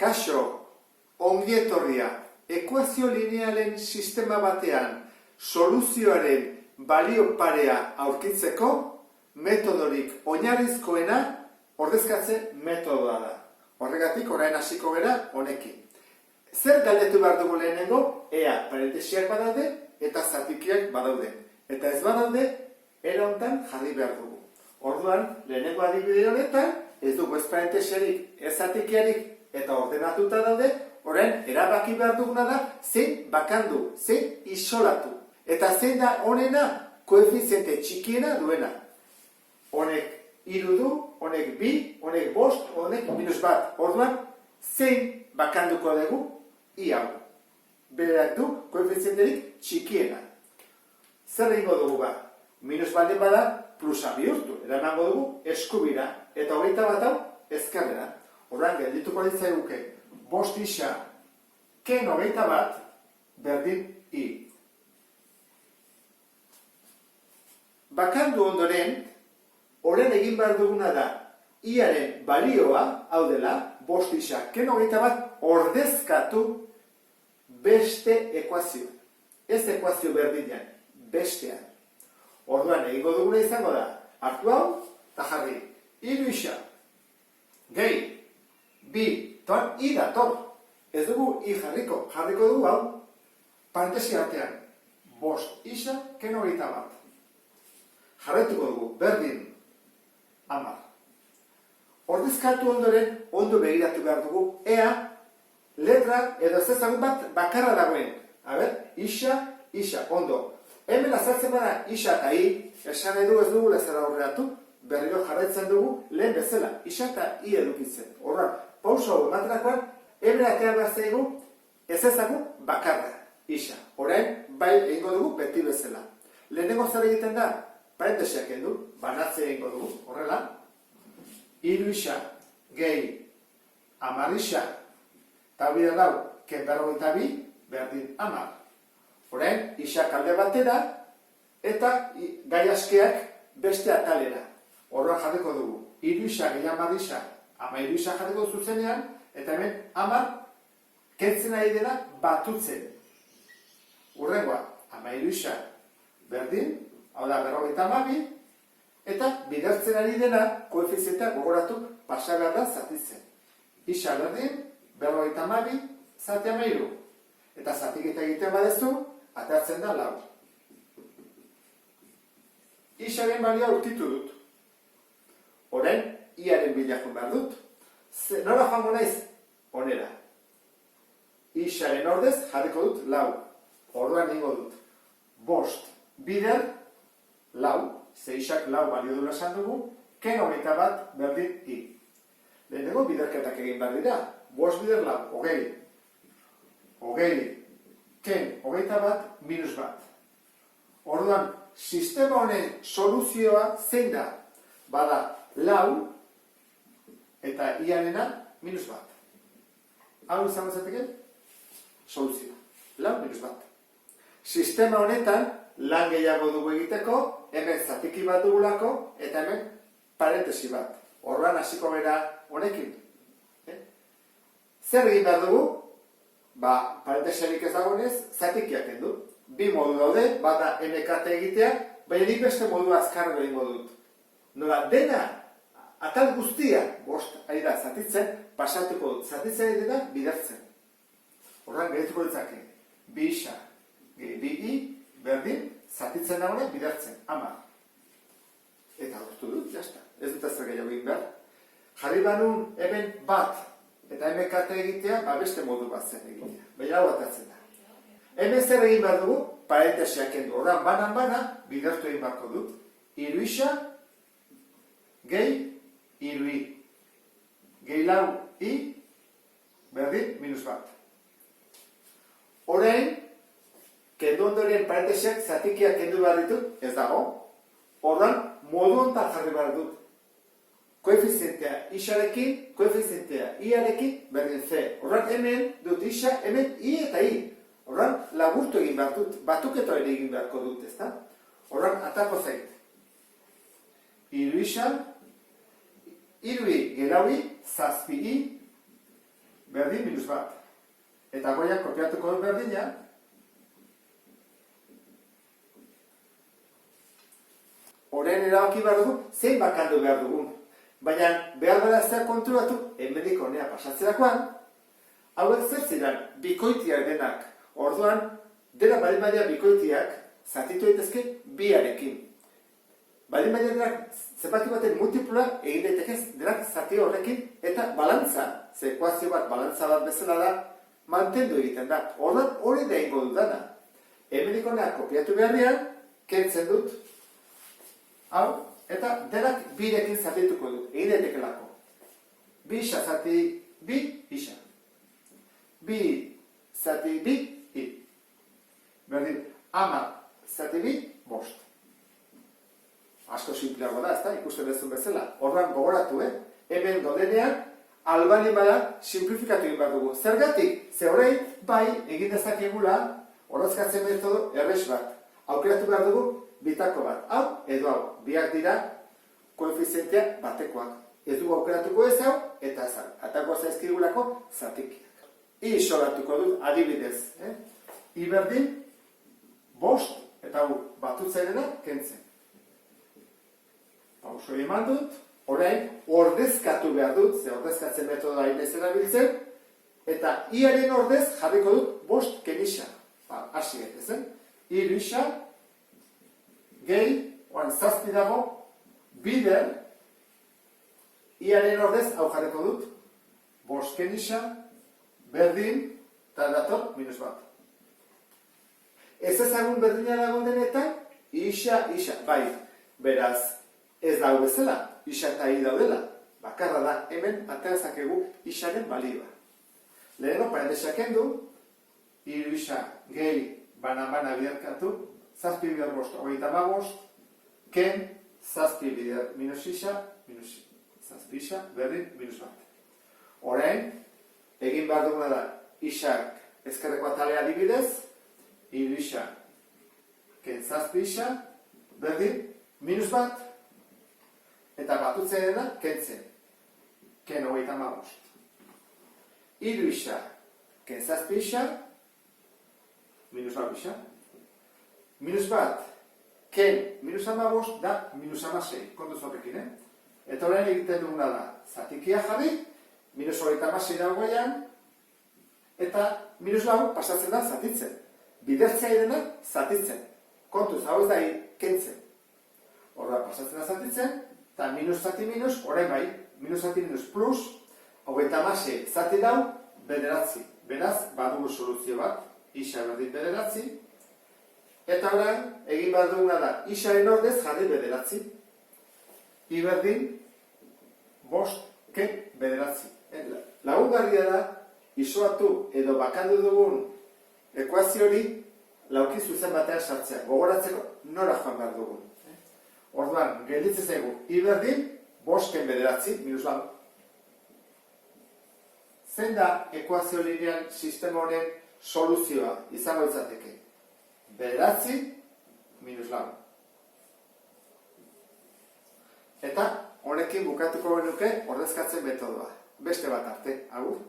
Kaso, ongietorria, ekuazio linealen sistema batean soluzioaren balio parea aurkitzeko metodorik oinarrizkoena ordezkatze metodoa da. Horregatik, orain hasiko gera honekin. Zer galdetu behar dugu lehenengo? Ea parentesiak badaude eta zatikiak badaude. Eta ez badaude, era hontan jarri behar dugu. Orduan, lehenengo adibide honetan, ez dugu ez parentesiarik, ez zatikiarik eta ordenatuta daude, orain erabaki behar duguna da zein bakandu, zein isolatu. Eta zein da honena koefiziente txikiena duena. Honek 3 du, honek 2, honek 5, honek -1. Orduan, zein bakanduko dugu? I hau. Berak du koefizienterik txikiena. Zer egingo dugu ba? Minus baldin bada, plusa bihurtu. Eramango dugu eskubira. Eta 21 hau ezkerrera. Orduan, geldituko ditzaiguke 5 isa ken 21 berdin I. Bakandu ondoren, orain egin behar duguna da iaren balioa, hau dela, 5 isa ken 21 ordezkatu beste ekuazio. Ez ekuazio berdinean, bestean. Orduan, egingo duguna izango da, hartu hau, eta jarri, 3 isa, gehi, 2, toan, I dator. Ez dugu I jarriko dugu hau, parentesi artean, 5 isa ken 21. Jarraituko dugu, berdin, 10. Ordezkatu ondoren, ondo begiratu behar dugu, ea, letra edo zezagun bat bakarra dagoen. Isa, ondo. Hemen azaltzen bada isa eta I, esan edu ez dugu lezera aurreatu, berriro jarraitzen dugu lehen bezala, isa eta I edukitzen. Horra, pausa hau ematerakoan, hemen atean behar zaigu, ez ezagun bakarra, isa. Orain, bai egingo dugu beti bezala. Lehenengo zer egiten da, parentesiak kendu, banatze egingo dugu, horrela. 3 isa, gehi, 10 isa, eta bide dau, ken 52, berdin 10. Orain, isak alde batera, eta gai askeak beste atalera. Horra jarriko dugu, 3 isa, gehi 10 isa, 13 isa jarriko zuzenean, eta hemen 10 kentzen ari dela batutzen. Urrengoa, 13 isa, berdin, hau da, 52, eta bidertzen ari dena koefizientea gogoratu pasagarra zatitzen. Isa berdin, 52, zati 13. Eta zatiketa egiten badezu, atatzen da 4. Isaren balioa urtitu dut. Orain, Iaren bilakun behar dut. Nola joango naiz? Onera. Isaren ordez jarriko dut 4. Orduan ningo dut. 5 bider 4. Ze isak 4 balio dula esan dugu, ken 21 berdin I. Lehenengo biderketak egin behar dira. 5 bider 4, 20, ken 21 -1. Orduan, sistema honen soluzioa zein da? Bada 4 eta Iarena -1. Hau izango zateken? Soluzioa. 4 -1. Sistema honetan lan gehiago dugu egiteko, hemen zatiki bat dugulako, eta hemen parentesi bat. Orduan hasiko gara honekin. Zer egin behar dugu? Parentesiarik ez dagoenez, zatikiak kendu. 2 modu daude, bada MKT egitea, baina nik beste modu azkarra egingo dut. Nola, dena, atal guztia, 5 ari da zatitzen, pasatuko dut. Zatitzen ari dena, bidertzen. Horren, gerituko ditzake, 2 isa, 2 I, berdin, zatitzen dagoen, bidertzen, 10. Eta horretu dut, jazta. Ez dut azter gehiago egin behar. Jarri banun, hemen bat, eta MKT egitea, beste modu bat zen egitea. Baina hau atatzen da. Hemen zer egin behar dugu, parentesiak kendu. Horren, banan, bidertu egin beharko dut. 3 isa, gehi, 3 I. Gehi 4 I, berdin, -1. Orain, kendu ondoren parentesiak zatikiak kendu behar ditut, ez dago. Horren, modu hontan jarri behar dut. Koefizientea isarekin, koefizientea Iarekin, berdin C. Horren, hemen dut isa, hemen I eta I. Horren, laburtu egin behar dut, batuketa ere egin beharko dut, ezta? Horren, atako zait. 3 isa, 3 I, gehi 4 I, 7 I, berdin minus bat. Eta goiak kopiatuko dut berdina. Orain erabaki behar dugu, zein bakandu behar dugun. Baina behar bera zer konturatu, hemendik honea pasatzerakoan, hauek zer ziren, bikoitiak denak. Orduan, dena baldin bikoitiak zatitu daitezke biarekin. Baldin denak zenbaki baten multiploa egin daitekez denak zati horrekin eta balantza, ze ekuazio bat balantza bat bezala da, mantendu egiten da. Orduan hori da ingo dudana. Hemendik honea kopiatu beharrean, kentzen dut, hau, eta denak birekin zatituko dut, egin daitekelako. Bi isa zati bi isa. Bi zati bi i. Berdin, 10 zati bi bost. Asko simpleago da, ezta, ikusten duzun bezala. Orduan gogoratu, hemen dodenean, albani bada simplifikatu egin behar dugu. Zergatik? Ze horrein, bai, egin dezakegula, horrezkatzen metodo errex bat. Aukeratu behar dugu, bitako bat. Hau, edo hau, biak dira, koefizientea batekoak. Ez dugu aukeratuko ez hau, eta ez hau. Atako zaizkigulako zatikiak. I soratuko dut, adibidez. I berdin, bost, eta hau, batutzairena, kentzen. Pauso eman dut, orain, ordezkatu behar dut, ze ordezkatzen metodoa inez erabiltzen, eta iaren ordez jarriko dut bost kenisa. Hasi gaitezen. Hiru isa, gehi, oan zazpi dago, bider, iaren ordez hau jarriko dut, bost kenisa, berdin, eta dator, minus bat. Ez ezagun berdina dagoen denetan, isa, bai, beraz, ez dago bezala, isa eta i daudela. Bakarra da, hemen aterazakegu isaren balioa. Leheno, parendesak kendu, hiru isa gehi bana biderkatu, zazpi bider bost, 35, ken, zazpi bider minus isa, zazpi isa, berdin, minus bat. Orain, egin behar duguna da, isak ezkerreko atalea adibidez, hiru isa, ken zazpi isa, berdin, minus bat, eta batutzen dena, kentzen. Ken 35. Hiru isa, ken zazpi isa, minus lau isa. Minus bat, ken minus 15 da minus 16. Kontuz horrekin, Eta orain egiten duguna da, zatikia jarri, minus 36 dagoean, eta minus lau pasatzen da zatitzen. Bidertzea dena zatitzen. Kontuz, hau ez da kentzen. Horra pasatzen da zatitzen, eta minus zati minus, orain bai, minus zati minus plus, 36 zati dau, bederatzi. Beraz, badugu soluzio bat, isa berdin bederatzi, eta orain, egin behar duguna da, isaren ordez jarri bederatzi. I berdin, bost, ken bederatzi. Lagungarria da, isoatu edo bakandu dugun ekuazio hori, lauki zuzen batean sartzea. Gogoratzeko nora joan behar dugun. Orduan, gelditzen zaigu, i berdin, bosken bederatzi, minus lau. Zein da ekuazio lineal sistema honen soluzioa izango izateke? Bederatzi, minus lau. Eta honekin bukatuko genuke ordezkatzen metodoa. Beste bat arte, agur.